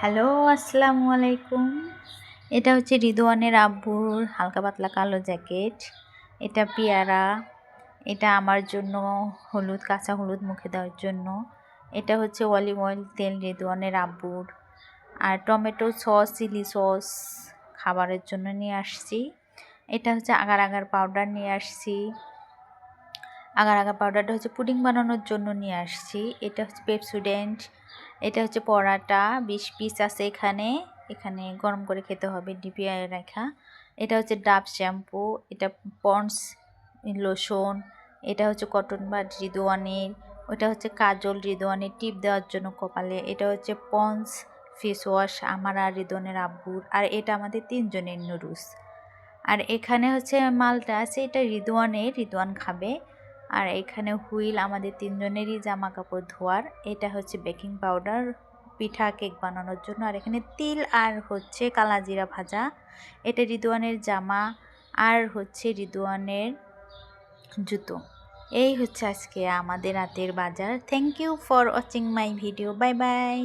Hello, আসসালামু আলাইকুম। এটা হচ্ছে রিদওয়ানের আব্বুর হালকা পাতলা কালো জ্যাকেট। এটা পেয়ারা। এটা আমার জন্য হলুদ, কাঁচা হলুদ মুখে দেওয়ার জন্য। এটা হচ্ছে অলিভ অয়েল তেল রিদওয়ানের আব্বুর। আর টমেটো সস, চিলি সস খাবারের জন্য নিয়ে আসছি। এটা হচ্ছে আগার আগার পাউডার নিয়ে আসছি। আগার আগার পাউডারটা হচ্ছে পুডিং বানানোর জন্য নিয়ে আসছি। এটা হচ্ছে পেপসোডেন্ট। এটা হচ্ছে পরাটা 20 পিস আছে এখানে গরম করে খেতে হবে ডিপিয়ে রাখা। এটা হচ্ছে ডাব শ্যাম্পু। এটা পন্ডস লোশন। এটা হচ্ছে কটন বাড রিদওয়ানের। ওটা হচ্ছে কাজল রিদওয়ানের টিপ দেওয়ার জন্য কপালে। এটা হচ্ছে পন্ডস ফেস ওয়াশ আমার আর রিদওয়ানের আব্বুর। আর এটা আমাদের 3 জনের নুডলস। আর এখানে হচ্ছে মালটা আছে, এটা রিদওয়ান খাবে। আর এখানে হুইল আমাদের 3 জনেরই জামা কাপড় ধোয়ার। এটা হচ্ছে বেকিং পাউডার পিঠা কেক বানানোর জন্য। আর এখানে তিল আর হচ্ছে কালা জিরা ভাজা। এটা রিদওয়ানের জামা আর হচ্ছে রিদওয়ানের জুতো। এই হচ্ছে আজকে আমাদের রাতের বাজার। Thank you for watching my video. Bye by.